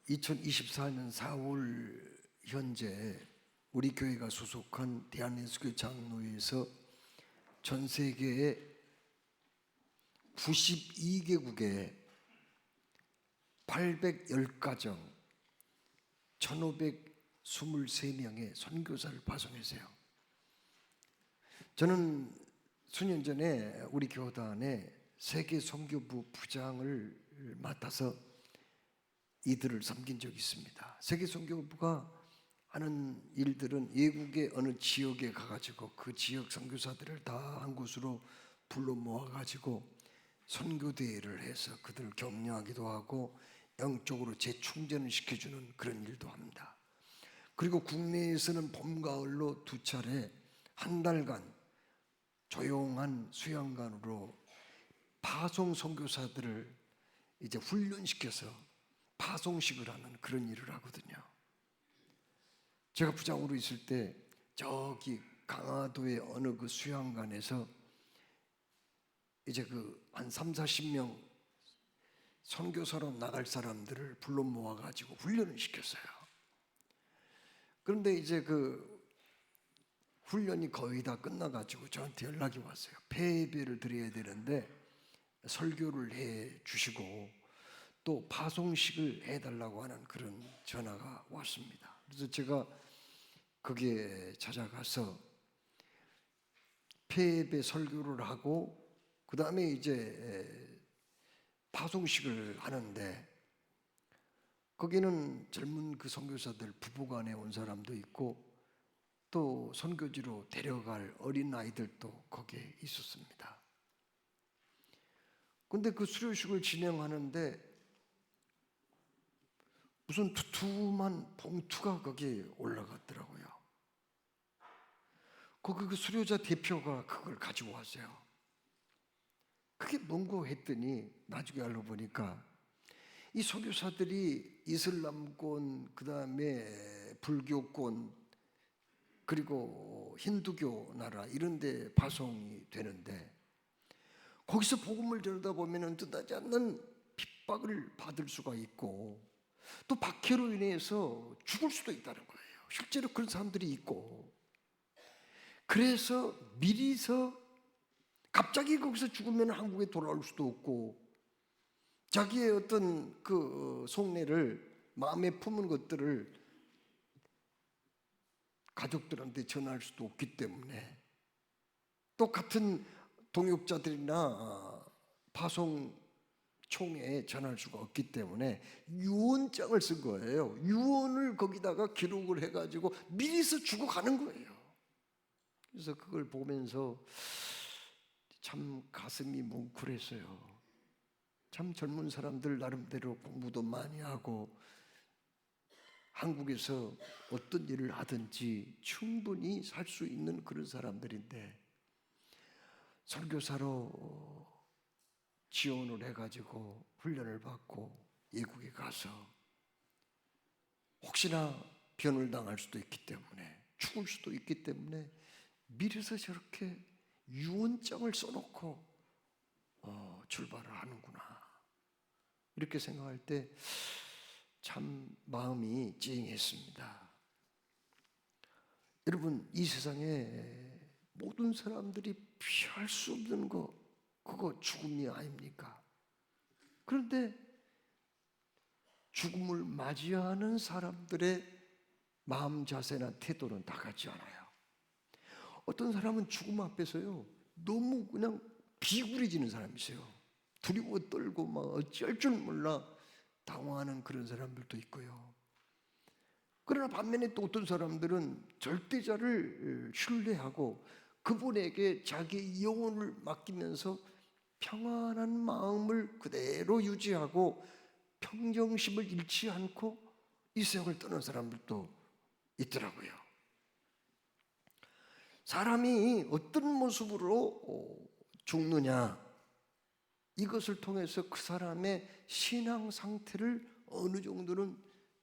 2024년 4월 현재 우리 교회가 소속한 대한예수교 장로회에서 전 세계의 92개국에 810가정 1523명의 선교사를 파송했어요. 저는 수년 전에 우리 교단의 세계 선교부 부장을 맡아서 이들을 섬긴 적이 있습니다. 세계 선교부가 하는 일들은 외국의 어느 지역에 가가지고 그 지역 선교사들을 다 한 곳으로 불러 모아가지고 선교대회를 해서 그들을 격려하기도 하고 영적으로 재충전을 시켜주는 그런 일도 합니다. 그리고 국내에서는 봄, 가을로 두 차례 한 달간 조용한 수양관으로 파송 선교사들을 이제 훈련시켜서 파송식을 하는 그런 일을 하거든요. 제가 부장으로 있을 때 저기 강화도의 어느 그 수양관에서 이제 한 30-40명 선교사로 나갈 사람들을 불러 모아가지고 훈련을 시켰어요. 그런데 이제 훈련이 거의 다 끝나가지고 저한테 연락이 왔어요. 폐예배를 드려야 되는데 설교를 해 주시고 또 파송식을 해달라고 하는 그런 전화가 왔습니다. 그래서 제가 거기에 찾아가서 폐예배 설교를 하고 그 다음에 이제 파송식을 하는데 거기는 젊은 그 선교사들 부부간에 온 사람도 있고 또 선교지로 데려갈 어린 아이들도 거기에 있었습니다. 근데 그 수료식을 진행하는데 무슨 두툼한 봉투가 거기에 올라갔더라고요. 거기 그 수료자 대표가 그걸 가지고 왔어요. 그게 뭔고 했더니 나중에 알고 보니까 이 선교사들이 이슬람권, 그 다음에 불교권, 그리고 힌두교 나라 이런 데 파송이 되는데 거기서 복음을 전하다 보면 뜻하지 않는 핍박을 받을 수가 있고 또 박해로 인해서 죽을 수도 있다는 거예요. 실제로 그런 사람들이 있고 그래서 미리서 갑자기 거기서 죽으면 한국에 돌아올 수도 없고 자기의 어떤 그 속내를 마음에 품은 것들을 가족들한테 전할 수도 없기 때문에 또 같은 동역자들이나 파송총회에 전할 수가 없기 때문에 유언장을 쓴 거예요. 유언을 거기다가 기록을 해가지고 미리서 죽어가는 거예요. 그래서 그걸 보면서 참 가슴이 뭉클했어요. 참 젊은 사람들 나름대로 공부도 많이 하고 한국에서 어떤 일을 하든지 충분히 살 수 있는 그런 사람들인데 선교사로 지원을 해가지고 훈련을 받고 외국에 가서 혹시나 변을 당할 수도 있기 때문에 죽을 수도 있기 때문에 미리서 저렇게 유언장을 써놓고 출발을 하는구나 이렇게 생각할 때 참 마음이 찡했습니다. 여러분, 이 세상에 모든 사람들이 피할 수 없는 거 그거 죽음이 아닙니까? 그런데 죽음을 맞이하는 사람들의 마음 자세나 태도는 다 같지 않아요. 어떤 사람은 죽음 앞에서요 너무 그냥 비굴해지는 사람이 있어요. 두려워 떨고 막 어쩔 줄 몰라 당황하는 그런 사람들도 있고요. 그러나 반면에 또 어떤 사람들은 절대자를 신뢰하고 그분에게 자기 영혼을 맡기면서 평안한 마음을 그대로 유지하고 평정심을 잃지 않고 이 세상을 떠난 사람들도 있더라고요. 사람이 어떤 모습으로 죽느냐 이것을 통해서 그 사람의 신앙 상태를 어느 정도는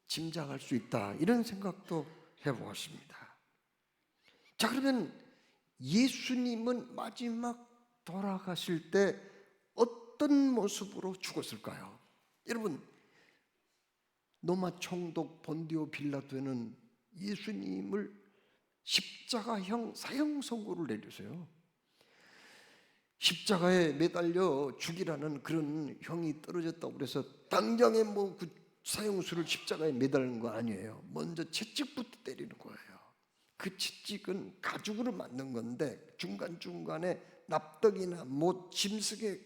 짐작할 수 있다 이런 생각도 해보았습니다. 자, 그러면 예수님은 마지막 돌아가실 때 어떤 모습으로 죽었을까요? 여러분, 로마 총독 본디오 빌라도는 예수님을 십자가형 사형 선고를 내렸어요. 십자가에 매달려 죽이라는 그런 형이 떨어졌다고 그래서 당장에 그 사형수를 십자가에 매달는 거 아니에요. 먼저 채찍부터 때리는 거예요. 그 채찍은 가죽으로 만든 건데 중간중간에 납떡이나 짐승의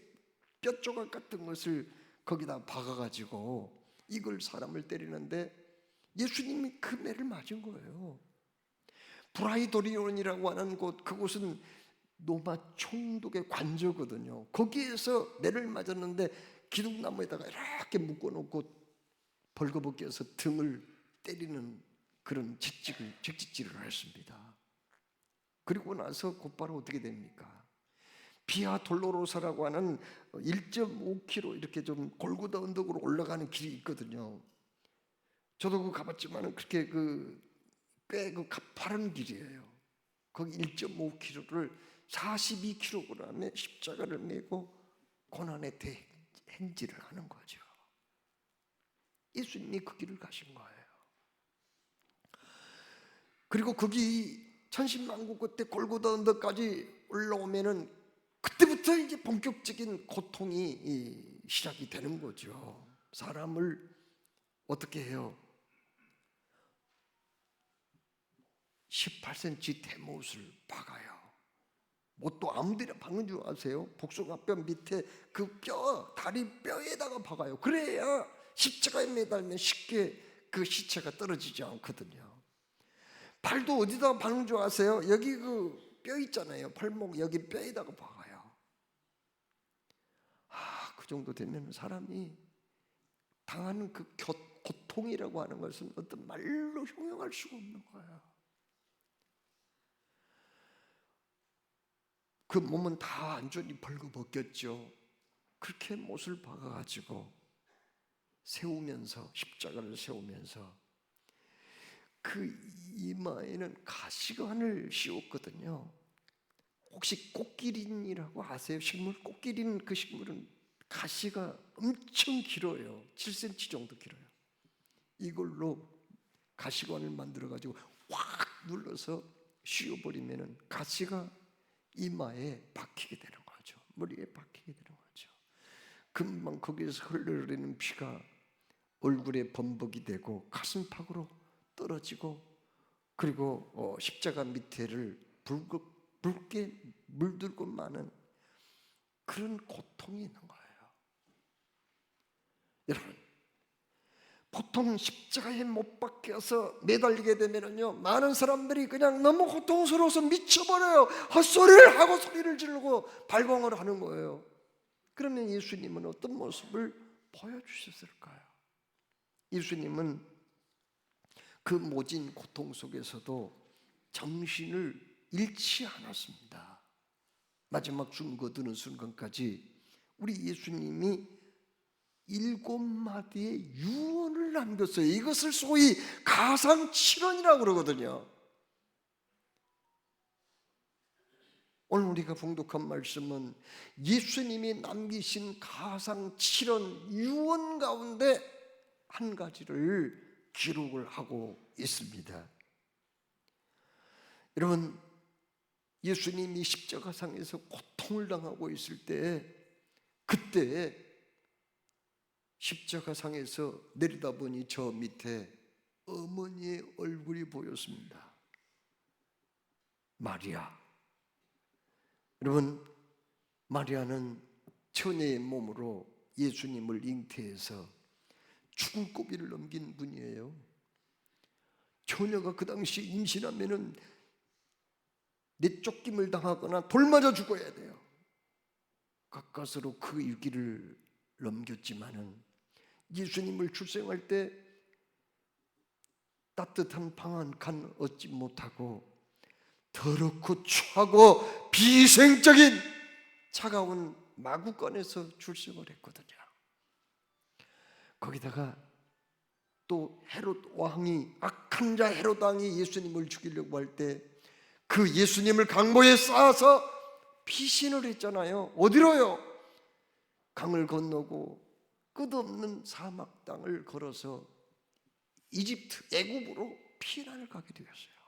뼈조각 같은 것을 거기다 박아가지고 이걸 사람을 때리는데 예수님이 그 매를 맞은 거예요. 브라이도리온이라고 하는 곳, 그곳은 로마 총독의 관저거든요. 거기에서 매를 맞았는데 기둥나무에다가 이렇게 묶어놓고 벌거벗겨서 등을 때리는 그런 채찍질을 했습니다. 그리고 나서 곧바로 어떻게 됩니까? 비아 돌로로사라고 하는 1.5km 이렇게 좀 골고다 언덕으로 올라가는 길이 있거든요. 저도 그 가봤지만 그렇게 꽤 가파른 길이에요. 거기 1.5km를 42kg의 십자가를 메고 고난의 대행진을 하는 거죠. 예수님이 그 길을 가신 거예요. 그리고 거기 천신만고 끝에 골고다 언덕까지 올라오면은 그때부터 이제 본격적인 고통이 시작이 되는 거죠. 사람을 어떻게 해요? 18cm 대못을 박아요. 또 아무데나 박는 줄 아세요? 복숭아뼈 밑에 그 다리 뼈에다가 박아요. 그래야 십자가에 매달면 쉽게 그 시체가 떨어지지 않거든요. 발도 어디다가 박는 줄 아세요? 여기 그 뼈 있잖아요. 팔목 여기 뼈에다가 박아요. 그 정도 되면 사람이 당하는 그 고통이라고 하는 것은 어떤 말로 형용할 수가 없는 거예요. 그 몸은 다 완전히 벌거벗겼죠. 그렇게 못을 박아가지고 세우면서 십자가를 세우면서 그 이마에는 가시관을 씌웠거든요. 혹시 꽃기린이라고 아세요? 식물 꽃기린, 그 식물은 가시가 엄청 길어요. 7cm 정도 길어요. 이걸로 가시관을 만들어가지고 확 눌러서 씌워버리면은 가시가 이마에 박히게 되는 거죠. 머리에 박히게 되는 거죠. 금방 거기에서 흘러내리는 피가 얼굴에 범벅이 되고 가슴팍으로 떨어지고 그리고 십자가 밑에를 붉게 물들고 마는 그런 고통이 있는 거예요. 여러분, 보통 십자가에 못 박혀서 매달리게 되면요, 많은 사람들이 그냥 너무 고통스러워서 미쳐버려요. 헛소리를 하고 소리를 지르고 발광을 하는 거예요. 그러면 예수님은 어떤 모습을 보여주셨을까요? 예수님은 그 모진 고통 속에서도 정신을 잃지 않았습니다. 마지막 숨 거두는 순간까지 우리 예수님이 7마디의 유언을 남겼어요. 이것을 소위 가상칠언이라고 그러거든요. 오늘 우리가 봉독한 말씀은 예수님이 남기신 가상칠언 유언 가운데 한 가지를 기록을 하고 있습니다. 여러분, 예수님이 십자가상에서 고통을 당하고 있을 때, 그때 십자가상에서 내려다보니 저 밑에 어머니의 얼굴이 보였습니다. 마리아. 여러분, 마리아는 처녀의 몸으로 예수님을 잉태해서 죽을 고비를 넘긴 분이에요. 처녀가 그 당시 임신하면은 내쫓김을 당하거나 돌 맞아 죽어야 돼요. 가까스로 그 위기를 넘겼지만은 예수님을 출생할 때 따뜻한 방 한 칸 얻지 못하고 더럽고 추하고 비생적인 차가운 마구간에서 출생을 했거든요. 거기다가 또 헤롯 왕이, 악한 자 헤롯 왕이 예수님을 죽이려고 할 때 그 예수님을 강보에 쌓아서 피신을 했잖아요. 어디로요? 강을 건너고 끝없는 사막 땅을 걸어서 이집트, 애굽으로 피난을 가게 되었어요.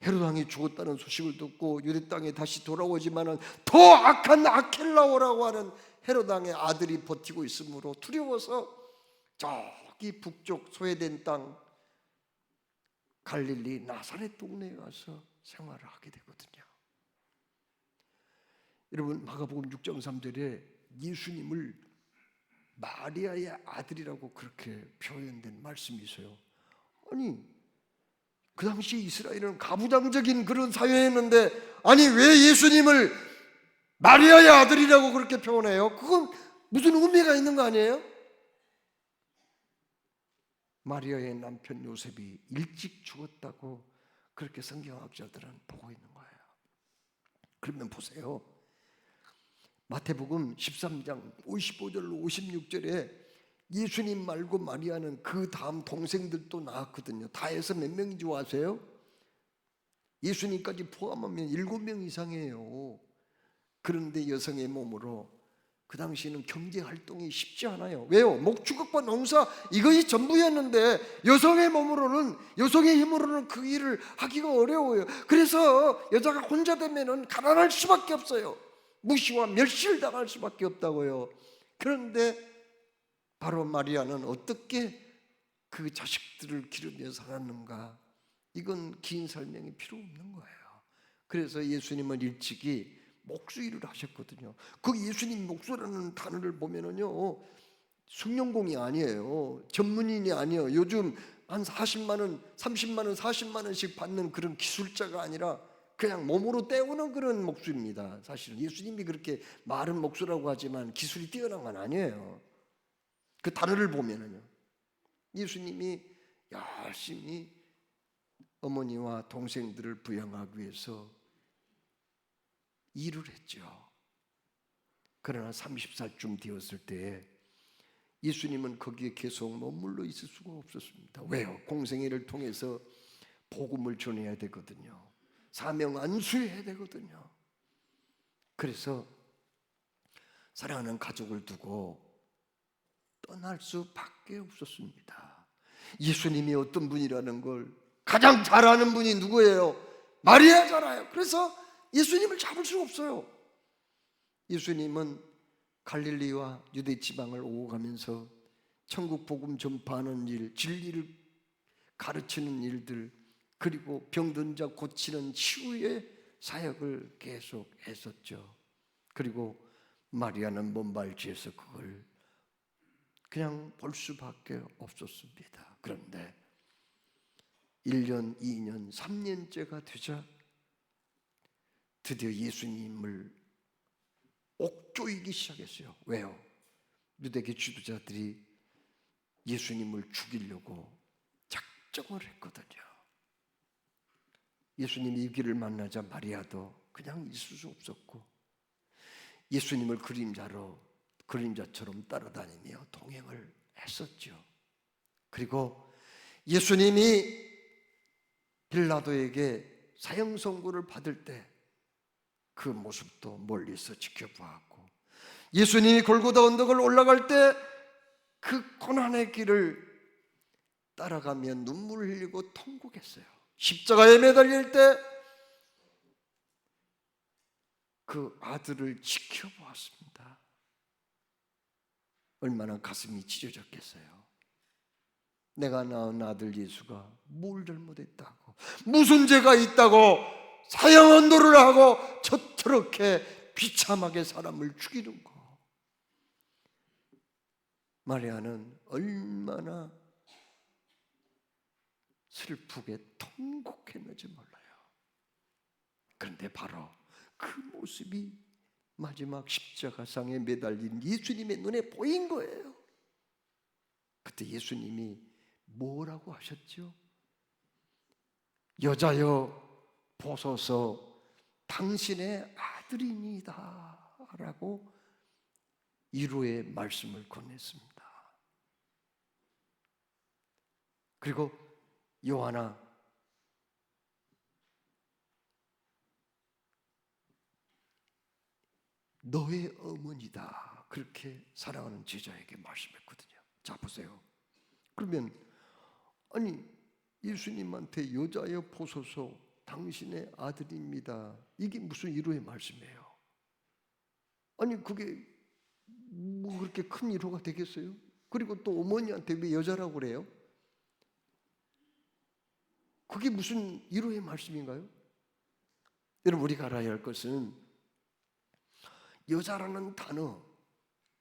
헤롯 왕이 죽었다는 소식을 듣고 유대 땅에 다시 돌아오지만은 더 악한 아켈라오라고 하는 헤롯 왕의 아들이 버티고 있으므로 두려워서 저기 북쪽 소외된 땅 갈릴리 나사렛 동네에 와서 생활을 하게 되거든요. 여러분, 마가복음 6장 3절에 예수님을 마리아의 아들이라고 그렇게 표현된 말씀이 있어요. 아니, 그 당시 이스라엘은 가부장적인 그런 사회였는데, 아니 왜 예수님을 마리아의 아들이라고 그렇게 표현해요? 그건 무슨 의미가 있는 거 아니에요? 마리아의 남편 요셉이 일찍 죽었다고 그렇게 성경학자들은 보고 있는 거예요. 그러면 보세요. 마태복음 13장 55절로 56절에 예수님 말고 마리아는 그 다음 동생들도 낳았거든요. 다 해서 몇 명인지 아세요? 예수님까지 포함하면 7명 이상이에요. 그런데 여성의 몸으로 그 당시에는 경제 활동이 쉽지 않아요. 왜요? 목축업과 농사 이것이 전부였는데 여성의 몸으로는, 여성의 힘으로는 그 일을 하기가 어려워요. 그래서 여자가 혼자 되면은 가난할 수밖에 없어요. 무시와 멸시를 당할 수밖에 없다고요. 그런데 바로 마리아는 어떻게 그 자식들을 기르며 살았는가? 이건 긴 설명이 필요 없는 거예요. 그래서 예수님은 일찍이 목수일을 하셨거든요. 그 예수님 목수라는 단어를 보면은요, 숙련공이 아니에요. 전문인이 아니에요. 요즘 한 40만 원, 30만 원, 40만 원씩 받는 그런 기술자가 아니라 그냥 몸으로 때우는 그런 목수입니다. 사실은 예수님이 그렇게 마른 목수라고 하지만 기술이 뛰어난 건 아니에요. 그 단어를 보면은요, 예수님이 열심히 어머니와 동생들을 부양하기 위해서 일을 했죠. 그러나 30살쯤 되었을 때 예수님은 거기에 계속 머물러 있을 수가 없었습니다. 왜요? 공생애를 통해서 복음을 전해야 되거든요. 사명 안수해야 되거든요. 그래서 사랑하는 가족을 두고 떠날 수밖에 없었습니다. 예수님이 어떤 분이라는 걸 가장 잘 아는 분이 누구예요? 마리아잖아요. 그래서 예수님을 잡을 수 없어요. 예수님은 갈릴리와 유대 지방을 오고 가면서 천국 복음 전파하는 일, 진리를 가르치는 일들, 그리고 병든 자 고치는 치유의 사역을 계속 했었죠. 그리고 마리아는 먼발치에서 그걸 그냥 볼 수밖에 없었습니다. 그런데 1년, 2년, 3년째가 되자 드디어 예수님을 옥조이기 시작했어요. 왜요? 유대계 지도자들이 예수님을 죽이려고 작정을 했거든요. 예수님이 이 길을 만나자 마리아도 그냥 있을 수 없었고 예수님을 그림자처럼 따라다니며 동행을 했었죠. 그리고 예수님이 빌라도에게 사형 선고를 받을 때 그 모습도 멀리서 지켜보았고, 예수님이 골고다 언덕을 올라갈 때 그 고난의 길을 따라가며 눈물을 흘리고 통곡했어요. 십자가에 매달릴 때 그 아들을 지켜보았습니다. 얼마나 가슴이 찢어졌겠어요. 내가 낳은 아들 예수가 뭘 잘못했다고, 무슨 죄가 있다고 사형 언도를 하고 저렇게 비참하게 사람을 죽이는 거. 마리아는 얼마나 슬프게 통곡했는지 몰라요. 그런데 바로 그 모습이 마지막 십자가상에 매달린 예수님의 눈에 보인 거예요. 그때 예수님이 뭐라고 하셨죠? 여자여 보소서 당신의 아들이니이다 라고 위로의 말씀을 건넸습니다. 그리고 요한아, 너의 어머니다, 그렇게 사랑하는 제자에게 말씀했거든요. 자 보세요. 그러면 아니 예수님한테 여자여 보소서 당신의 아들입니다. 이게 무슨 위로의 말씀이에요? 아니 그게 뭐 그렇게 큰 위로가 되겠어요? 그리고 또 어머니한테 왜 여자라고 그래요? 그게 무슨 위로의 말씀인가요? 여러분 우리가 알아야 할 것은 여자라는 단어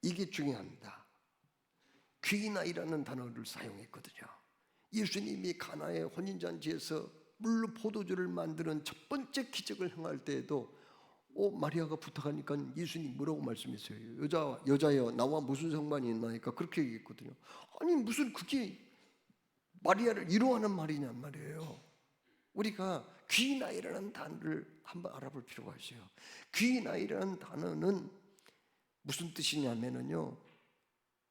이게 중요합니다. 귀나이라는 단어를 사용했거든요. 예수님이 가나의 혼인잔치에서 물로 포도주를 만드는 첫 번째 기적을 행할 때에도 마리아가 부탁하니까 예수님 뭐라고 말씀했어요? 여자여 나와 무슨 상관이 있나니까 그렇게 얘기했거든요. 아니 무슨 그게 마리아를 위로하는 말이냔 말이에요. 우리가 귀나이라는 단어를 한번 알아볼 필요가 있어요. 귀나이라는 단어는 무슨 뜻이냐면요,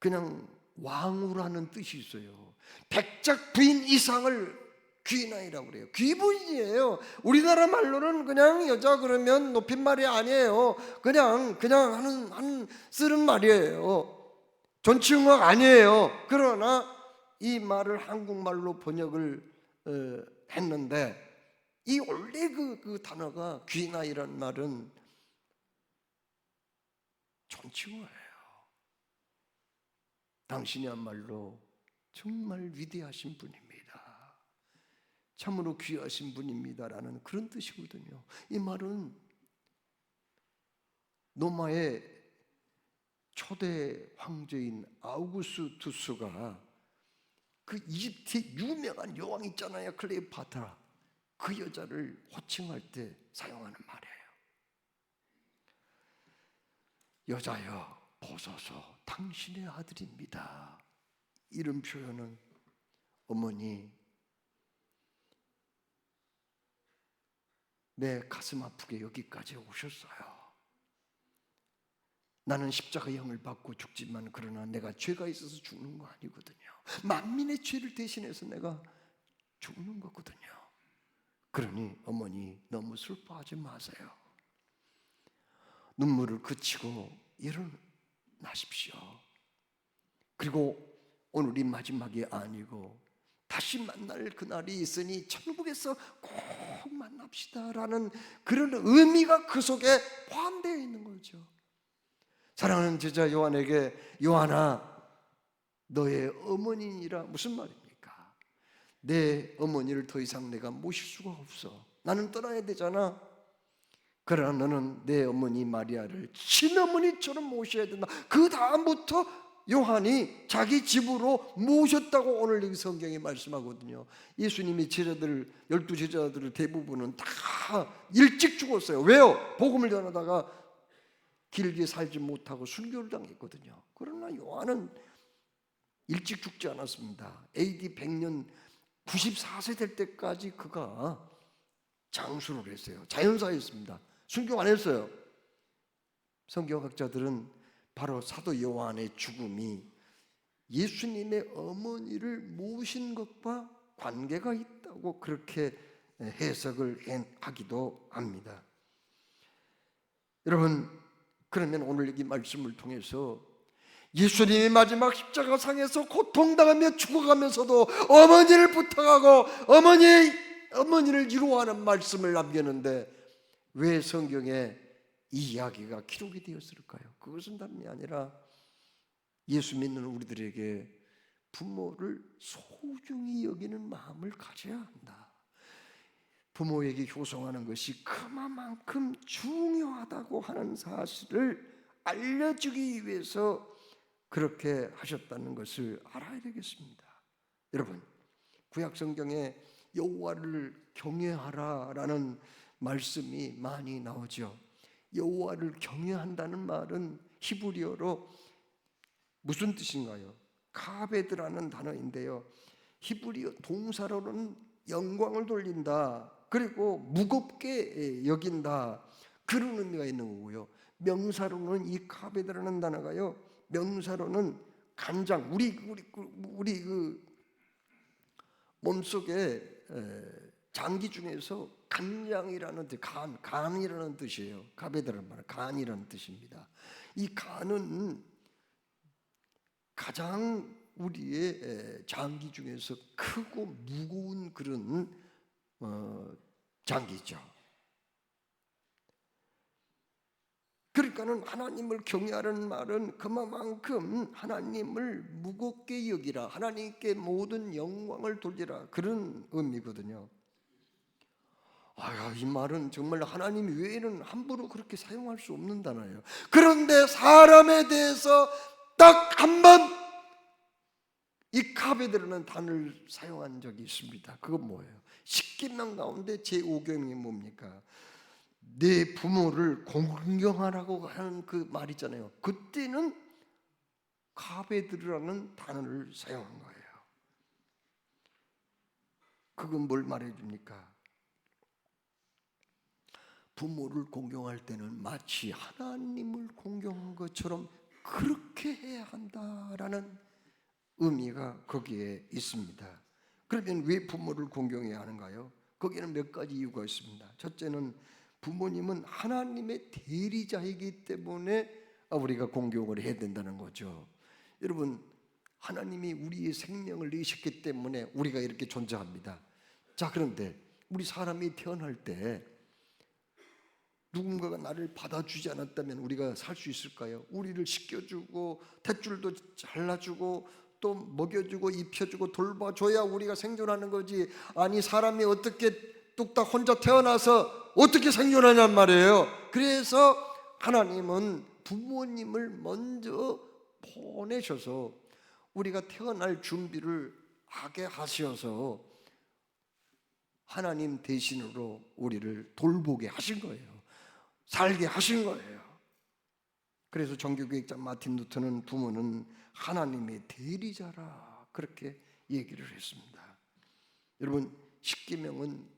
그냥 왕후라는 뜻이 있어요. 백작 부인 이상을 귀나이라고 그래요. 귀부인이에요. 우리나라 말로는 그냥 여자 그러면 높임말이 아니에요. 그냥 하는 쓰는 말이에요. 존칭어 아니에요. 그러나 이 말을 한국말로 번역을 했는데 이 원래 그 단어가 귀나이라는 말은 존칭어예요. 당신이야말로 정말 위대하신 분입니다. 참으로 귀하신 분입니다라는 그런 뜻이거든요. 이 말은 로마의 초대 황제인 아우구스투스가 그 이집트의 유명한 여왕 있잖아요, 클레오파트라. 그 여자를 호칭할 때 사용하는 말이에요. 여자여 보소서 당신의 아들입니다. 이런 표현은 어머니 내 가슴 아프게 여기까지 오셨어요. 나는 십자가 형을 받고 죽지만 그러나 내가 죄가 있어서 죽는 거 아니거든요. 만민의 죄를 대신해서 내가 죽는 거거든요. 그러니 어머니 너무 슬퍼하지 마세요. 눈물을 그치고 일어나십시오. 그리고 오늘이 마지막이 아니고 다시 만날 그날이 있으니 천국에서 꼭 만납시다라는 그런 의미가 그 속에 포함되어 있는 거죠. 사랑하는 제자 요한에게 요한아 너의 어머니니라 무슨 말입니까? 내 어머니를 더 이상 내가 모실 수가 없어. 나는 떠나야 되잖아. 그러나 너는 내 어머니 마리아를 친어머니처럼 모셔야 된다. 그 다음부터 요한이 자기 집으로 모셨다고 오늘 여기 성경이 말씀하거든요. 예수님이 제자들 12제자들의 대부분은 다 일찍 죽었어요. 왜요? 복음을 전하다가 길게 살지 못하고 순교를 당했거든요. 그러나 요한은 일찍 죽지 않았습니다. AD 100년 94세 될 때까지 그가 장수를 했어요. 자연사였습니다. 순교 안 했어요. 성경학자들은 바로 사도 요한의 죽음이 예수님의 어머니를 모신 것과 관계가 있다고 그렇게 해석을 하기도 합니다. 여러분, 그러면 오늘 이 말씀을 통해서 예수님이 마지막 십자가상에서 고통당하며 죽어가면서도 어머니를 부탁하고 어머니를 위로하는 말씀을 남겼는데 왜 성경에 이 이야기가 기록이 되었을까요? 그것은 다름이 아니라 예수 믿는 우리들에게 부모를 소중히 여기는 마음을 가져야 한다. 부모에게 효성하는 것이 그만큼 중요하다고 하는 사실을 알려주기 위해서 그렇게 하셨다는 것을 알아야 되겠습니다. 여러분, 구약 성경에 여호와를 경외하라라는 말씀이 많이 나오죠. 여호와를 경외한다는 말은 히브리어로 무슨 뜻인가요? 카베드라는 단어인데요. 히브리어 동사로는 영광을 돌린다. 그리고 무겁게 여긴다. 그런 의미가 있는 거고요. 명사로는 이 카베드라는 단어가요. 명사로는 간장. 우리 그 몸속에 장기 중에서 간장이라는 뜻, 간이라는 뜻이에요. 카베드라는 말, 간이라는 뜻입니다. 이 간은 가장 우리의 장기 중에서 크고 무거운 그런 장기죠. 그러니까는 하나님을 경외하는 말은 그만큼 하나님을 무겁게 여기라, 하나님께 모든 영광을 돌리라, 그런 의미거든요. 이 말은 정말 하나님 외에는 함부로 그렇게 사용할 수 없는 단어예요. 그런데 사람에 대해서 딱 한 번 이 카베드라는 단어를 사용한 적이 있습니다. 그건 뭐예요? 십계명 가운데 제5계명이 뭡니까? 내 부모를 공경하라고 하는 그 말 있잖아요. 그때는 카베드라는 단어를 사용한 거예요. 그건 뭘 말해줍니까? 부모를 공경할 때는 마치 하나님을 공경한 것처럼 그렇게 해야 한다라는 의미가 거기에 있습니다. 그러면 왜 부모를 공경해야 하는가요? 거기에는 몇 가지 이유가 있습니다. 첫째는 부모님은 하나님의 대리자이기 때문에 우리가 공경을 해야 된다는 거죠. 여러분, 하나님이 우리의 생명을 내셨기 때문에 우리가 이렇게 존재합니다. 자, 그런데 우리 사람이 태어날 때 누군가가 나를 받아주지 않았다면 우리가 살 수 있을까요? 우리를 씻겨주고 탯줄도 잘라주고 또 먹여주고 입혀주고 돌봐줘야 우리가 생존하는 거지. 아니, 사람이 어떻게 뚝딱 혼자 태어나서 어떻게 생존하냔 말이에요. 그래서 하나님은 부모님을 먼저 보내셔서 우리가 태어날 준비를 하게 하셔서 하나님 대신으로 우리를 돌보게 하신 거예요. 살게 하신 거예요. 그래서 종교개혁자 마틴 루터는 부모는 하나님의 대리자라 그렇게 얘기를 했습니다. 여러분, 십계명은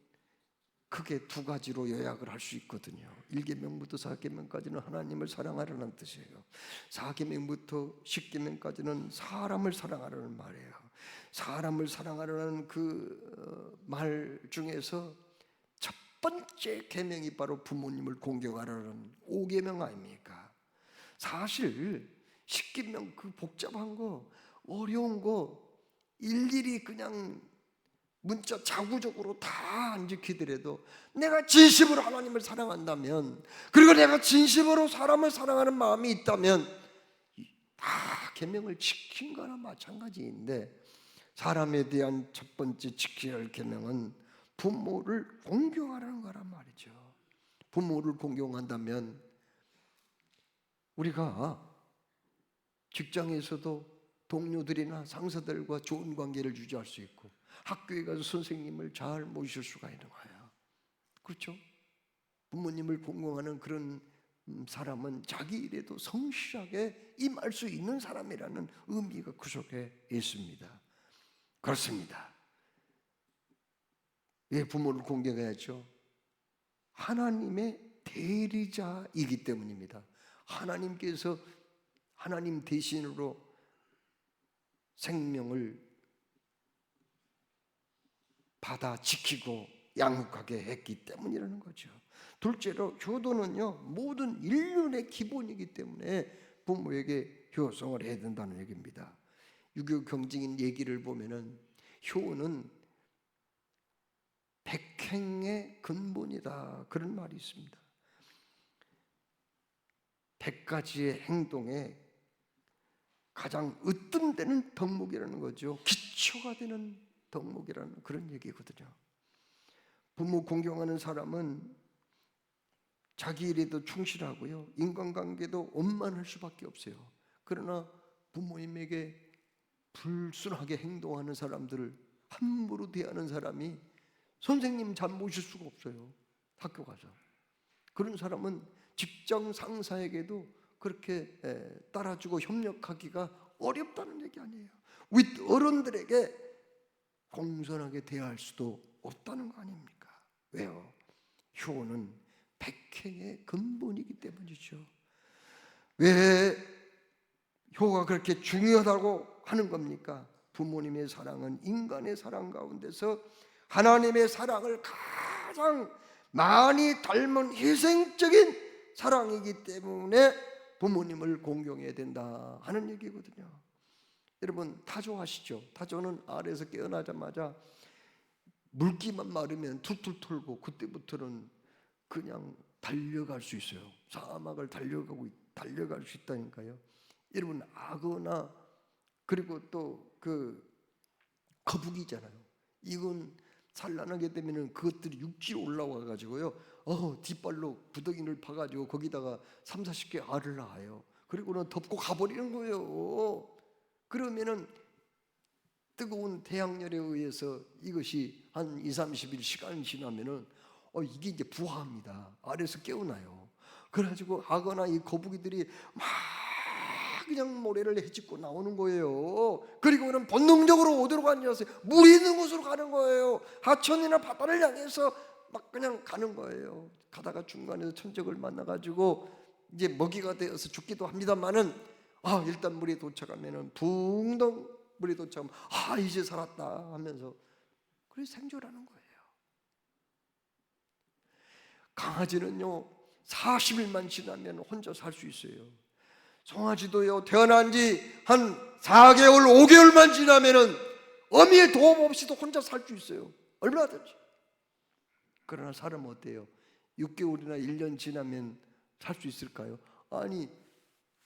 크게 두 가지로 요약을 할 수 있거든요. 1계명부터 4계명까지는 하나님을 사랑하라는 뜻이에요. 4계명부터 10계명까지는 사람을 사랑하라는 말이에요. 사람을 사랑하라는 그 말 중에서 첫 번째 계명이 바로 부모님을 공경하라는 5계명 아닙니까? 사실 10계명 그 복잡한 거, 어려운 거 일일이 그냥 문자 자구적으로 다 안 지키더라도 내가 진심으로 하나님을 사랑한다면, 그리고 내가 진심으로 사람을 사랑하는 마음이 있다면 다 계명을 지킨 거나 마찬가지인데, 사람에 대한 첫 번째 지켜야 할 계명은 부모를 공경하라는 거란 말이죠. 부모를 공경한다면 우리가 직장에서도 동료들이나 상사들과 좋은 관계를 유지할 수 있고, 학교에 가서 선생님을 잘 모실 수가 있는 거예요. 그렇죠? 부모님을 공경하는 그런 사람은 자기 일에도 성실하게 임할 수 있는 사람이라는 의미가 그 속에 있습니다. 그렇습니다. 왜 부모를 공경해야죠? 하나님의 대리자이기 때문입니다. 하나님께서 하나님 대신으로 생명을 받아 지키고 양육하게 했기 때문이라는 거죠. 둘째로 효도는요, 모든 인륜의 기본이기 때문에 부모에게 효성을 해야 된다는 얘기입니다. 유교 경징인 얘기를 보면은 효는 백행의 근본이다, 그런 말이 있습니다. 100가지의 행동에 가장 으뜸되는 덕목이라는 거죠. 기초가 되는 덕목이라는 그런 얘기거든요. 부모 공경하는 사람은 자기 일에도 충실하고요, 인간관계도 원만할 수밖에 없어요. 그러나 부모님에게 불순하게 행동하는 사람들을 함부로 대하는 사람이 선생님 잘 모실 수가 없어요. 학교 가서. 그런 사람은 직장 상사에게도 그렇게 따라주고 협력하기가 어렵다는 얘기 아니에요. 윗 어른들에게 공손하게 대할 수도 없다는 거 아닙니까? 왜요? 효는 백행의 근본이기 때문이죠. 왜 효가 그렇게 중요하다고 하는 겁니까? 부모님의 사랑은 인간의 사랑 가운데서 하나님의 사랑을 가장 많이 닮은 희생적인 사랑이기 때문에 부모님을 공경해야 된다 하는 얘기거든요. 여러분 타조 아시죠? 타조는 알에서 깨어나자마자 물기만 마르면 툴툴 털고 그때부터는 그냥 달려갈 수 있어요. 사막을 달려갈 수 있다니까요. 여러분 악어나 그리고 또 그 거북이잖아요. 이건 산란하게 되면은 그것들이 육지로 올라와 가지고요. 뒷발로 구덩이를 파가지고 거기다가 30-40개 알을 낳아요. 그리고는 덮고 가버리는 거예요. 그러면은 뜨거운 태양열에 의해서 이것이 한 20-30일 시간이 지나면은 이게 이제 부화합니다. 알에서 깨어나요. 그래가지고 악어나 이 거북이들이 막 그냥 모래를 헤집고 나오는 거예요. 그리고는 본능적으로 어디로 가냐서 물이 있는 곳으로 가는 거예요. 하천이나 바다를 향해서 막 그냥 가는 거예요. 가다가 중간에서 천적을 만나가지고 이제 먹이가 되어서 죽기도 합니다만은 일단 물이 도착하면은 붕덩 물이 도착하면 이제 살았다 하면서 그래서 생존하는 거예요. 강아지는요 40일만 지나면 혼자 살 수 있어요. 송아지도요 태어난 지 한 4개월 5개월만 지나면은 어미의 도움 없이도 혼자 살 수 있어요. 얼마든지. 그러나 사람은 어때요? 6개월이나 1년 지나면 살 수 있을까요? 아니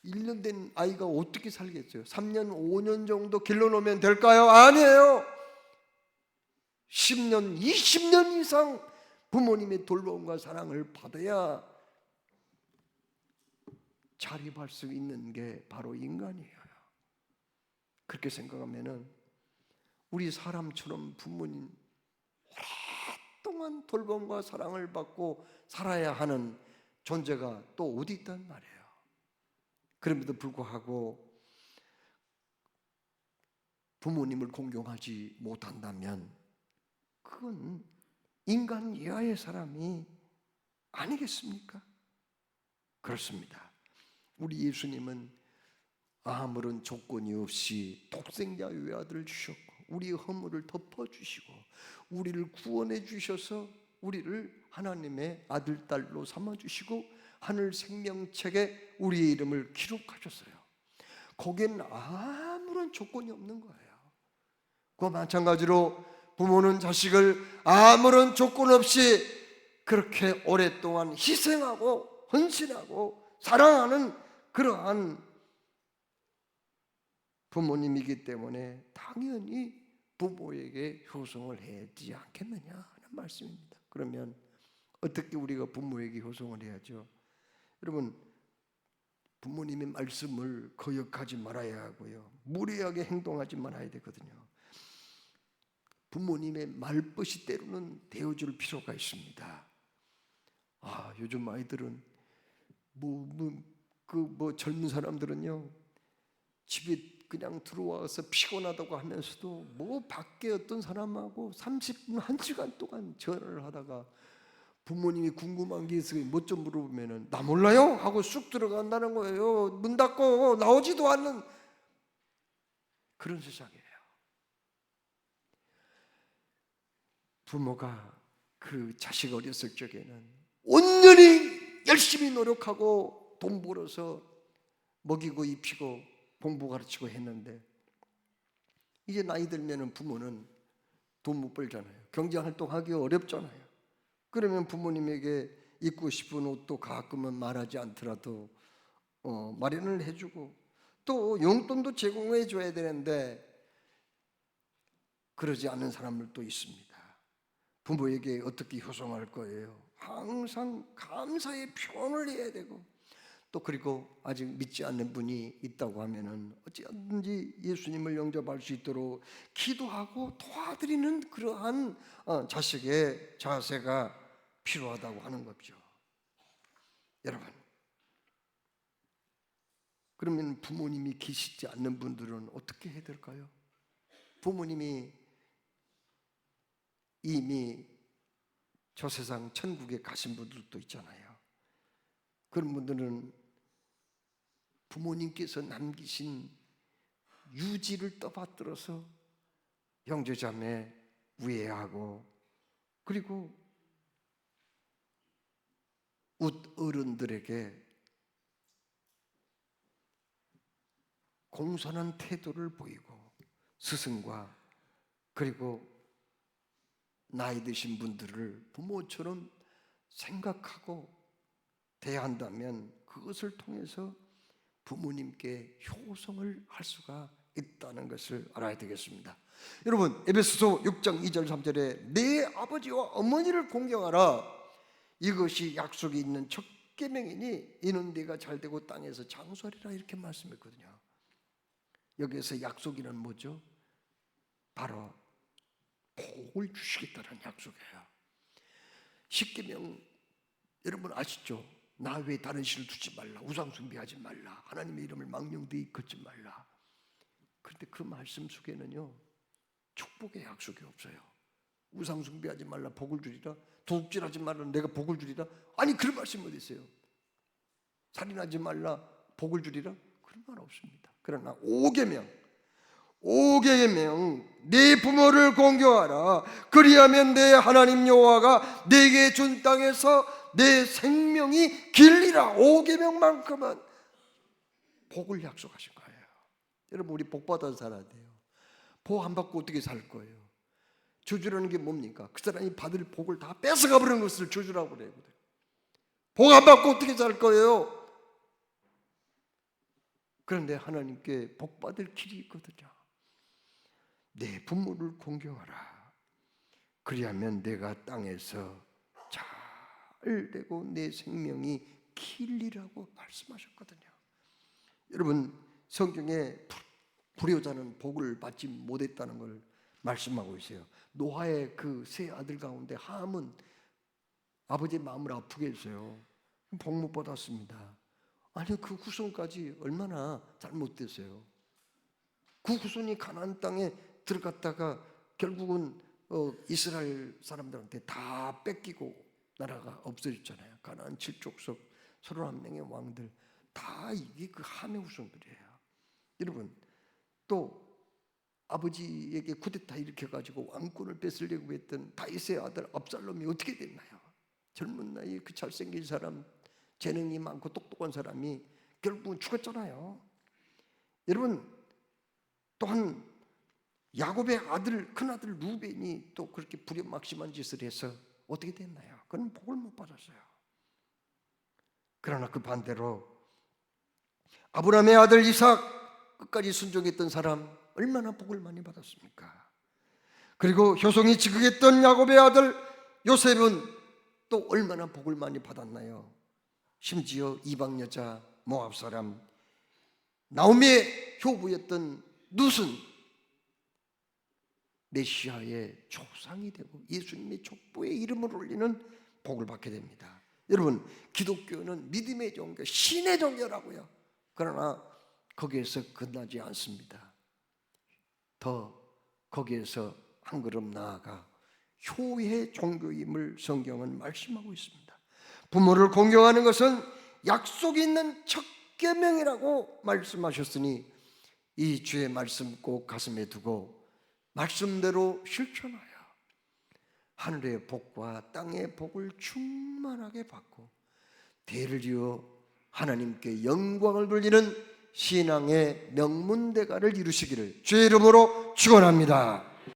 1년 된 아이가 어떻게 살겠어요? 3년 5년 정도 길러놓으면 될까요? 아니에요. 10년 20년 이상 부모님의 돌봄과 사랑을 받아야 자립할 수 있는 게 바로 인간이에요. 그렇게 생각하면은 우리 사람처럼 부모님 오랫동안 돌봄과 사랑을 받고 살아야 하는 존재가 또 어디 있단 말이에요. 그럼에도 불구하고 부모님을 공경하지 못한다면 그건 인간 이하의 사람이 아니겠습니까? 그렇습니다. 우리 예수님은 아무런 조건이 없이 독생자 외아들을 주셨고 우리의 허물을 덮어주시고 우리를 구원해 주셔서 우리를 하나님의 아들, 딸로 삼아주시고 하늘 생명책에 우리의 이름을 기록하셨어요. 거기엔 아무런 조건이 없는 거예요. 그와 마찬가지로 부모는 자식을 아무런 조건 없이 그렇게 오랫동안 희생하고 헌신하고 사랑하는 그러한 부모님이기 때문에 당연히 부모에게 효성을 해야지 않겠느냐 하는 말씀입니다. 그러면 어떻게 우리가 부모에게 효성을 해야죠? 여러분 부모님의 말씀을 거역하지 말아야 하고요. 무례하게 행동하지 말아야 되거든요. 부모님의 말벗이 때로는 되어줄 필요가 있습니다. 요즘 아이들은 젊은 사람들은요 집에 그냥 들어와서 피곤하다고 하면서도 밖에 어떤 사람하고 30분 1시간 동안 전화를 하다가 부모님이 궁금한 게 있어요. 뭐 좀 물어보면은 나 몰라요 하고 쑥 들어간다는 거예요. 문 닫고 나오지도 않는 그런 세상이에요. 부모가 그 자식 어렸을 적에는 온전히 열심히 노력하고 돈 벌어서 먹이고 입히고 공부 가르치고 했는데 이제 나이 들면은 부모는 돈 못 벌잖아요. 경제활동하기 어렵잖아요. 그러면 부모님에게 입고 싶은 옷도 가끔은 말하지 않더라도 마련을 해주고 또 용돈도 제공해 줘야 되는데 그러지 않는 사람들도 있습니다. 부모에게 어떻게 효성할 거예요? 항상 감사의 표현을 해야 되고 또 그리고 아직 믿지 않는 분이 있다고 하면은 어찌든지 예수님을 영접할 수 있도록 기도하고 도와드리는 그러한 자식의 자세가 필요하다고 하는 거죠. 여러분, 그러면 부모님이 계시지 않는 분들은 어떻게 해야 될까요? 부모님이 이미 저 세상 천국에 가신 분들도 있잖아요. 그런 분들은 부모님께서 남기신 유지를 떠받들어서 형제자매 우애하고 그리고 웃 어른들에게 공손한 태도를 보이고 스승과 그리고 나이 드신 분들을 부모처럼 생각하고 대한다면 그것을 통해서 부모님께 효성을 할 수가 있다는 것을 알아야 되겠습니다. 여러분, 에베소서 6장 2절 3절에 내 아버지와 어머니를 공경하라, 이것이 약속이 있는 첫 계명이니 이는 네가 잘되고 땅에서 장수하리라, 이렇게 말씀했거든요. 여기에서 약속이란 뭐죠? 바로 복을 주시겠다는 약속이에요. 십계명 여러분 아시죠? 나 외에 다른 신을 두지 말라, 우상 숭배하지 말라, 하나님의 이름을 망령되이 걷지 말라. 그런데 그 말씀 속에는요 축복의 약속이 없어요. 우상 숭배하지 말라, 복을 주리라. 도둑질하지 말라, 내가 복을 주리라. 아니, 그런 말씀 어디 있어요? 살인하지 말라, 복을 주리라. 그런 말 없습니다. 그러나 5계명 네 부모를 공경하라, 그리하면 내 하나님 여호와가 내게 준 땅에서 내 생명이 길리라. 5계명만큼은 복을 약속하신 거예요. 여러분, 우리 복 받아서 살아야 돼요. 복 안 받고 어떻게 살 거예요? 저주라는 게 뭡니까? 그 사람이 받을 복을 다 뺏어가 버리는 것을 저주라고 그래요. 복 안 받고 어떻게 살 거예요? 그런데 하나님께 복 받을 길이 있거든요. 내 부모를 공경하라, 그리하면 내가 땅에서 잘 되고 내 생명이 길리라고 말씀하셨거든요. 여러분, 성경에 불효자는 복을 받지 못했다는 걸 말씀하고 있어요. 노아의 그 세 아들 가운데 함은 아버지의 마음을 아프게 했어요. 복 못 받았습니다. 아니, 그 후손까지 얼마나 잘못됐어요. 그 후손이 가나안 땅에 들어갔다가 결국은 이스라엘 사람들한테 다 뺏기고 나라가 없어졌잖아요. 가나안 7족속 31명의 왕들 다 이게 그 함의 후손들이에요. 여러분, 또 아버지에게 쿠데타 일으켜가지고 왕권을 뺏으려고 했던 다윗의 아들 압살롬이 어떻게 됐나요? 젊은 나이에 그 잘생긴 사람, 재능이 많고 똑똑한 사람이 결국은 죽었잖아요. 여러분, 또한 야곱의 아들, 큰아들 루벤이 또 그렇게 불효막심한 짓을 해서 어떻게 됐나요? 그건 복을 못 받았어요. 그러나 그 반대로 아브라함의 아들 이삭, 끝까지 순종했던 사람 얼마나 복을 많이 받았습니까? 그리고 효성이 지극했던 야곱의 아들 요셉은 또 얼마나 복을 많이 받았나요? 심지어 이방 여자 모압 사람 나오미의 효부였던 룻은 메시아의 조상이 되고 예수님의 족보에 이름을 올리는 복을 받게 됩니다. 여러분, 기독교는 믿음의 종교, 신의 종교라고요. 그러나 거기에서 끝나지 않습니다. 더 거기에서 한 걸음 나아가 효의 종교임을 성경은 말씀하고 있습니다. 부모를 공경하는 것은 약속이 있는 첫 계명이라고 말씀하셨으니 이 주의 말씀 꼭 가슴에 두고 말씀대로 실천하여 하늘의 복과 땅의 복을 충만하게 받고 대를 이어 하나님께 영광을 돌리는 신앙의 명문대가를 이루시기를 주의 이름으로 축원합니다.